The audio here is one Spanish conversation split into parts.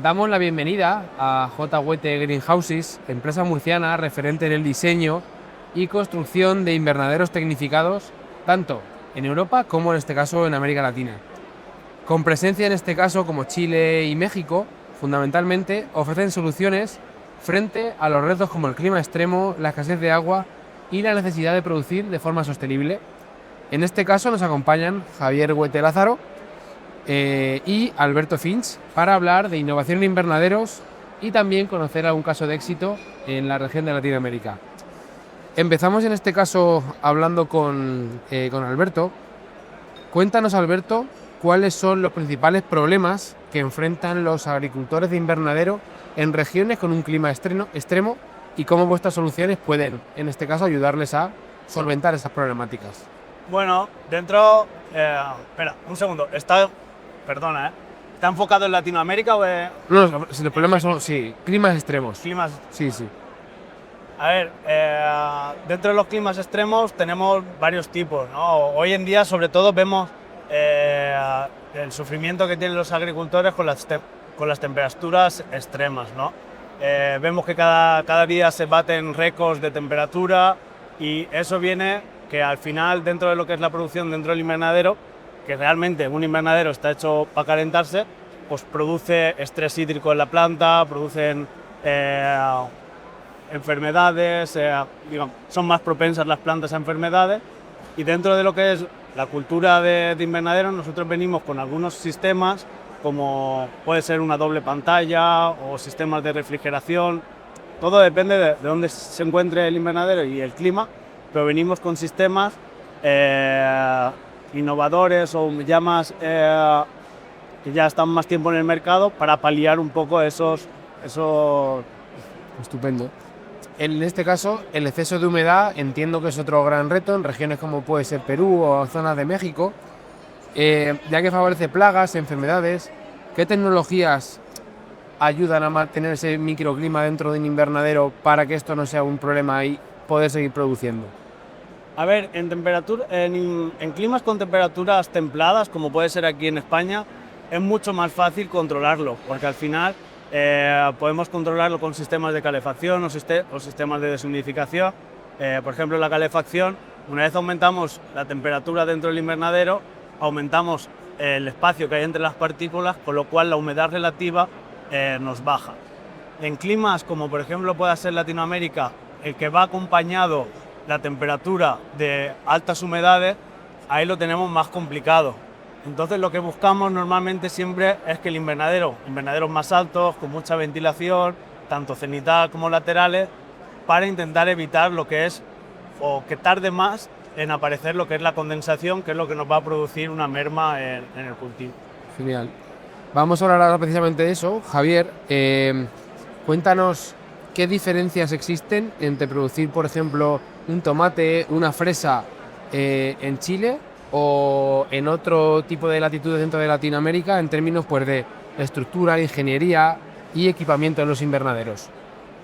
Damos la bienvenida a JWT Greenhouses, empresa murciana referente en el diseño y construcción de invernaderos tecnificados, tanto en Europa como en este caso en América Latina. Con presencia en este caso como Chile y México, fundamentalmente ofrecen soluciones frente a los retos como el clima extremo, la escasez de agua y la necesidad de producir de forma sostenible. En este caso nos acompañan Javier Huete Lázaro y Alberto Finch para hablar de innovación en invernaderos y también conocer algún caso de éxito en la región de Latinoamérica. Empezamos en este caso hablando con Alberto. Cuéntanos, Alberto, cuáles son los principales problemas que enfrentan los agricultores de invernadero en regiones con un clima extremo y cómo vuestras soluciones pueden, en este caso, ayudarles a solventar esas problemáticas. Bueno, dentro... espera, un segundo. Perdona, ¿está enfocado en Latinoamérica o en No, los problemas son, sí, climas extremos. climas? Sí, sí. A ver, dentro de los climas extremos tenemos varios tipos, ¿no? Hoy en día, sobre todo, vemos el sufrimiento que tienen los agricultores con las temperaturas extremas, ¿no? Vemos que cada día se baten récords de temperatura y eso viene que al final, dentro de lo que es la producción dentro del invernadero, que realmente un invernadero está hecho para calentarse, pues produce estrés hídrico en la planta, producen enfermedades, digamos, son más propensas las plantas a enfermedades, y dentro de lo que es la cultura de invernadero nosotros venimos con algunos sistemas como puede ser una doble pantalla o sistemas de refrigeración. Todo depende de dónde se encuentre el invernadero y el clima, pero venimos con sistemas innovadores o ya más que ya están más tiempo en el mercado para paliar un poco esos. Estupendo. En este caso, el exceso de humedad entiendo que es otro gran reto en regiones como puede ser Perú o zonas de México, ya que favorece plagas, enfermedades. ¿Qué tecnologías ayudan a mantener ese microclima dentro de un invernadero para que esto no sea un problema y poder seguir produciendo? A ver, en climas con temperaturas templadas, como puede ser aquí en España, es mucho más fácil controlarlo, porque al final podemos controlarlo con sistemas de calefacción o sistemas de deshumidificación. Por ejemplo, la calefacción, una vez aumentamos la temperatura dentro del invernadero, aumentamos el espacio que hay entre las partículas, con lo cual la humedad relativa nos baja. En climas como por ejemplo pueda ser Latinoamérica, el que va acompañado la temperatura de altas humedades, ahí lo tenemos más complicado. Entonces lo que buscamos normalmente siempre es que invernaderos más altos, con mucha ventilación, tanto cenital como laterales, para intentar evitar lo que es, o que tarde más en aparecer lo que es la condensación, que es lo que nos va a producir una merma en el cultivo. Genial. Vamos a hablar ahora precisamente de eso. Javier, cuéntanos qué diferencias existen entre producir, por ejemplo, un tomate, una fresa en Chile o en otro tipo de latitudes dentro de Latinoamérica en términos pues, de estructura, ingeniería y equipamiento en los invernaderos.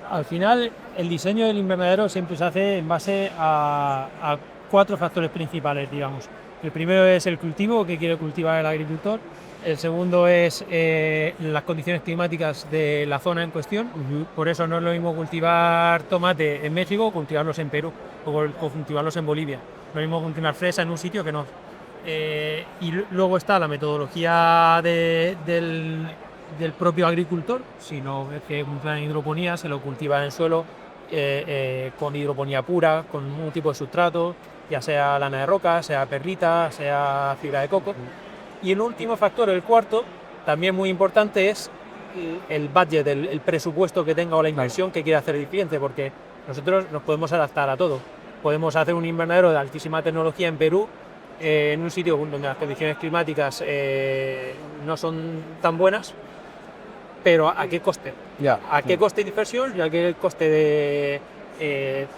Al final, el diseño del invernadero siempre se hace en base a cuatro factores principales, digamos. El primero es el cultivo que quiere cultivar el agricultor. El segundo es las condiciones climáticas de la zona en cuestión. Por eso no es lo mismo cultivar tomate en México o cultivarlos en Perú o cultivarlos en Bolivia. No es lo mismo cultivar fresa en un sitio que no. Y luego está la metodología del propio agricultor, sino que cultiva en hidroponía, se lo cultiva en el suelo con hidroponía pura, con un tipo de sustrato, ya sea lana de roca, sea perlita, sea fibra de coco. Y el último factor, el cuarto, también muy importante, es el budget, el presupuesto que tenga o la inversión que quiera hacer el cliente, porque nosotros nos podemos adaptar a todo. Podemos hacer un invernadero de altísima tecnología en Perú, en un sitio donde las condiciones climáticas no son tan buenas, pero ¿a qué coste? ¿A qué coste de inversión y a qué coste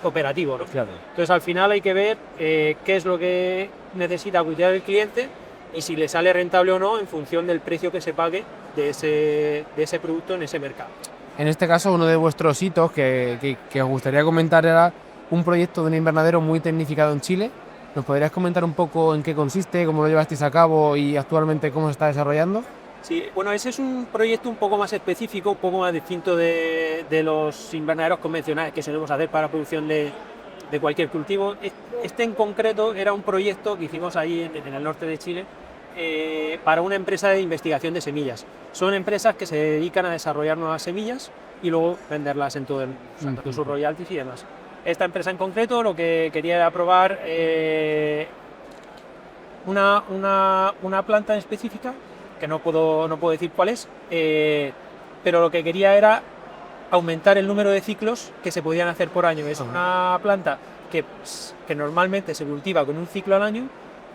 operativo, ¿no? Claro. Entonces al final hay que ver qué es lo que necesita cuidar el cliente y si le sale rentable o no en función del precio que se pague de ese producto en ese mercado. En este caso, uno de vuestros hitos que os gustaría comentar era un proyecto de un invernadero muy tecnificado en Chile. ¿Nos podrías comentar un poco en qué consiste, cómo lo llevasteis a cabo y actualmente cómo se está desarrollando? Sí, bueno, ese es un proyecto un poco más específico, un poco más distinto de los invernaderos convencionales que solemos hacer para producción de cualquier cultivo. Este en concreto era un proyecto que hicimos ahí en el norte de Chile para una empresa de investigación de semillas. Son empresas que se dedican a desarrollar nuevas semillas y luego venderlas en todo el mundo, o sea, con sus royalties y demás. Esta empresa en concreto lo que quería era probar una planta específica, que no puedo decir cuál es, pero lo que quería era aumentar el número de ciclos que se podían hacer por año. Es una planta que normalmente se cultiva con un ciclo al año,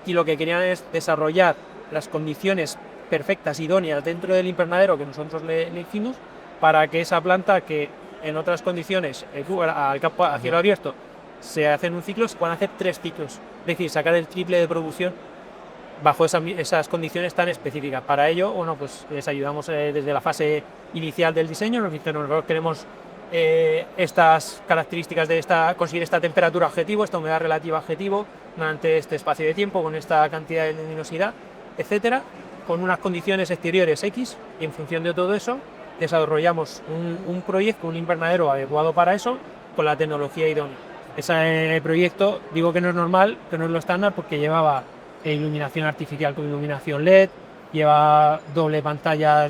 y lo que querían es desarrollar las condiciones perfectas, idóneas dentro del invernadero que nosotros le hicimos, para que esa planta, que en otras condiciones al campo a cielo abierto se hacen un ciclo, se pueden hacer 3 ciclos, es decir, sacar el triple de producción bajo esas condiciones tan específicas. Para ello, bueno, pues les ayudamos desde la fase inicial del diseño. Nosotros queremos estas características de conseguir esta temperatura objetivo, esta humedad relativa objetivo durante este espacio de tiempo, con esta cantidad de luminosidad, etcétera, con unas condiciones exteriores X, y en función de todo eso desarrollamos un proyecto, un invernadero adecuado para eso, con la tecnología idónea. Ese proyecto, digo que no es normal, que no es lo estándar, porque llevaba iluminación artificial con iluminación LED, lleva doble pantalla,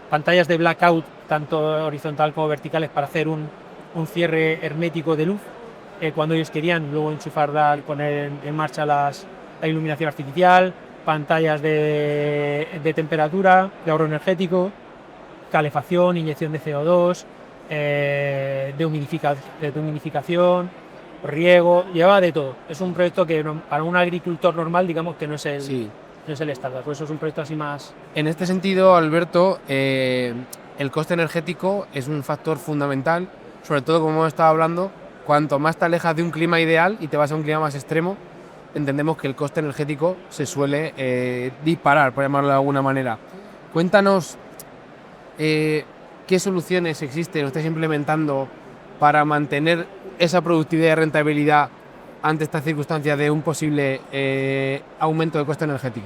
pantallas de blackout, tanto horizontal como verticales, para hacer un cierre hermético de luz. Cuando ellos querían luego poner en marcha la iluminación artificial, pantallas de temperatura, de ahorro energético, calefacción, inyección de CO2, de humidificación, riego, lleva de todo. Es un proyecto que para un agricultor normal, digamos que no es el estándar, por eso es un proyecto así más... En este sentido, Alberto, el coste energético es un factor fundamental, sobre todo, como hemos estado hablando, cuanto más te alejas de un clima ideal y te vas a un clima más extremo, entendemos que el coste energético se suele disparar, por llamarlo de alguna manera. Cuéntanos qué soluciones existen o estáis implementando para mantener esa productividad y rentabilidad ante estas circunstancias de un posible aumento de coste energético.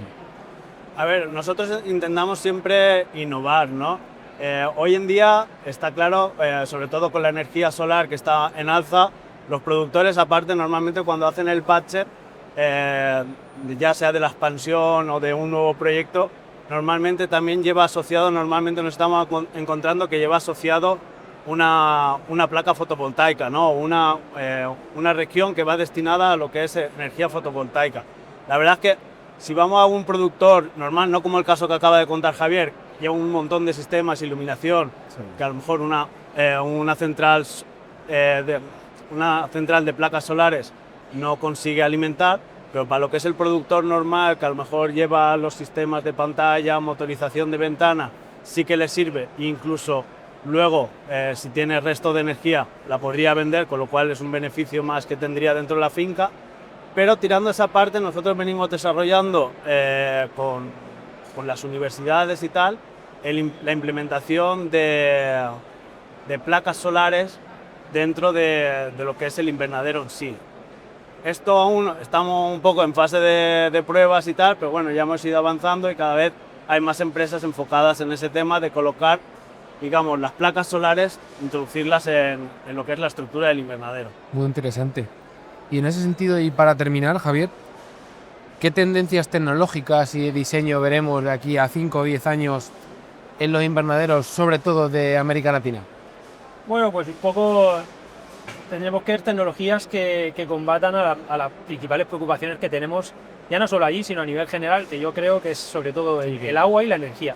A ver, nosotros intentamos siempre innovar, ¿no? Hoy en día está claro, sobre todo con la energía solar que está en alza, los productores, aparte, normalmente cuando hacen el patcher, ya sea de la expansión o de un nuevo proyecto, normalmente también lleva asociado, normalmente nos estamos encontrando que lleva asociado una placa fotovoltaica, ¿no? Una región que va destinada a lo que es energía fotovoltaica. La verdad es que si vamos a un productor normal, no como el caso que acaba de contar Javier, lleva un montón de sistemas, iluminación, sí, que a lo mejor una central de placas solares no consigue alimentar, pero para lo que es el productor normal, que a lo mejor lleva los sistemas de pantalla, motorización de ventana, sí que le sirve, e incluso luego, si tiene resto de energía, la podría vender, con lo cual es un beneficio más que tendría dentro de la finca. Pero tirando esa parte, nosotros venimos desarrollando con las universidades y tal, la implementación de placas solares dentro de lo que es el invernadero en sí. Esto aún estamos un poco en fase de pruebas y tal, pero bueno, ya hemos ido avanzando y cada vez hay más empresas enfocadas en ese tema de colocar, digamos, las placas solares, introducirlas en lo que es la estructura del invernadero. Muy interesante. Y en ese sentido, y para terminar, Javier, ¿qué tendencias tecnológicas y de diseño veremos de aquí a 5 o 10 años en los invernaderos, sobre todo de América Latina? Bueno, pues un poco tendremos que ver tecnologías que combatan a las principales preocupaciones que tenemos, ya no solo allí, sino a nivel general, que yo creo que es sobre todo el agua y la energía.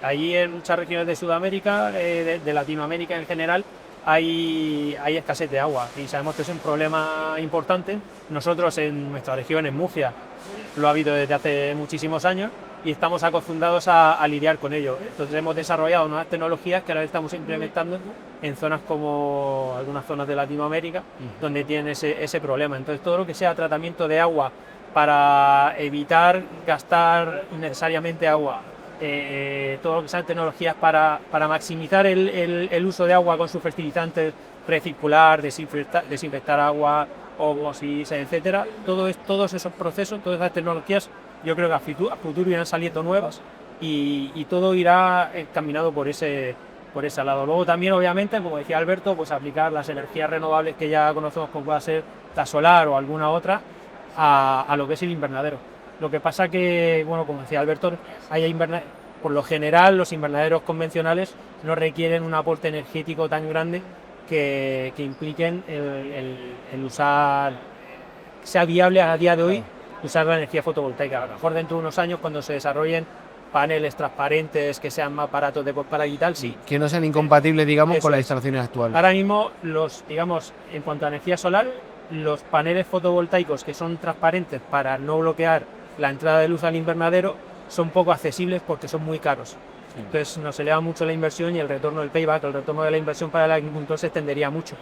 Allí en muchas regiones de Sudamérica, de Latinoamérica en general, hay escasez de agua y sabemos que es un problema importante. Nosotros en nuestra región, en Murcia, lo ha habido desde hace muchísimos años y estamos acostumbrados a lidiar con ello. Entonces hemos desarrollado nuevas tecnologías que ahora estamos implementando en zonas como algunas zonas de Latinoamérica, donde tienen ese problema. Entonces todo lo que sea tratamiento de agua para evitar gastar innecesariamente agua, todo lo que sean tecnologías para maximizar el uso de agua con sus fertilizantes, recircular, desinfectar agua, osmosis, etcétera. Todos esos procesos, todas esas tecnologías, yo creo que a futuro irán saliendo nuevas y todo irá encaminado por ese lado. Luego también, obviamente, como decía Alberto, pues aplicar las energías renovables que ya conocemos, como pueda ser la solar o alguna otra, a lo que es el invernadero. Lo que pasa que, bueno, como decía Alberto, por lo general los invernaderos convencionales no requieren un aporte energético tan grande que impliquen el usar, sea viable a día de hoy usar la energía fotovoltaica. A lo mejor dentro de unos años, cuando se desarrollen paneles transparentes que sean más baratos de comprar y tal, sí. Que no sean incompatibles, digamos, Eso con las es. instalaciones actuales. Ahora mismo, digamos, en cuanto a energía solar, los paneles fotovoltaicos que son transparentes para no bloquear la entrada de luz al invernadero son poco accesibles porque son muy caros. Entonces nos eleva mucho la inversión y el retorno del payback, el retorno de la inversión para el agricultor se extendería mucho.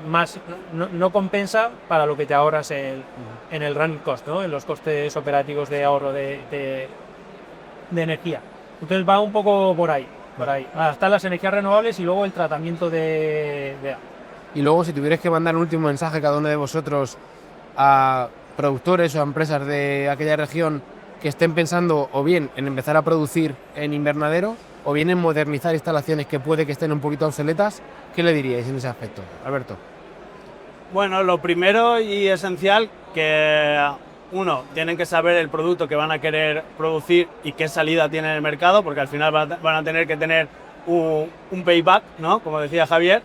Más no compensa para lo que te ahorras en el running cost, ¿no? En los costes operativos de ahorro de energía. Entonces va un poco por ahí. Adaptar las energías renovables y luego el tratamiento de Y luego, si tuvierais que mandar un último mensaje cada uno de vosotros a productores o a empresas de aquella región que estén pensando o bien en empezar a producir en invernadero o bien en modernizar instalaciones que puede que estén un poquito obsoletas, ¿qué le diríais en ese aspecto, Alberto? Bueno, lo primero y esencial que tienen que saber el producto que van a querer producir y qué salida tiene en el mercado, porque al final van a tener que tener un payback, ¿no? Como decía Javier.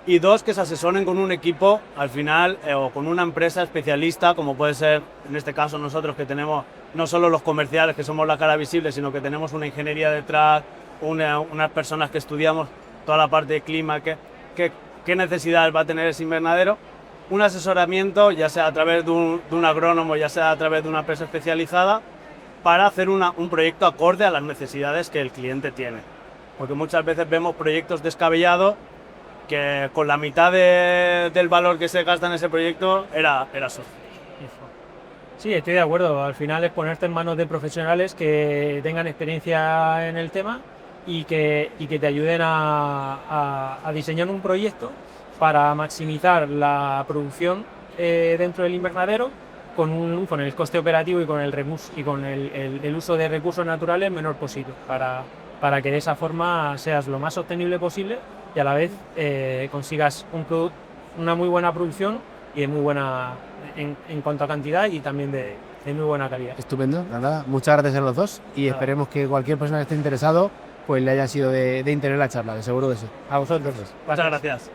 Y dos, que se asesoren con un equipo al final o con una empresa especialista, como puede ser en este caso nosotros, que tenemos no solo los comerciales, que somos la cara visible, sino que tenemos una ingeniería detrás, unas personas que estudiamos toda la parte de clima, qué necesidad va a tener ese invernadero. Un asesoramiento, ya sea a través de un agrónomo, ya sea a través de una empresa especializada, para hacer un proyecto acorde a las necesidades que el cliente tiene. Porque muchas veces vemos proyectos descabellados que con la mitad del valor que se gasta en ese proyecto era suficiente. Sí, estoy de acuerdo. Al final es ponerte en manos de profesionales que tengan experiencia en el tema y que te ayuden a diseñar un proyecto para maximizar la producción dentro del invernadero con el coste operativo y con el uso de recursos naturales menor posible, para que de esa forma seas lo más sostenible posible y a la vez consigas una muy buena producción y de muy buena en cuanto a cantidad y también de muy buena calidad. Estupendo, nada, muchas gracias a los dos y esperemos que cualquier persona que esté interesado pues le haya sido de interés la charla, de seguro que sí. A vosotros. Muchas gracias.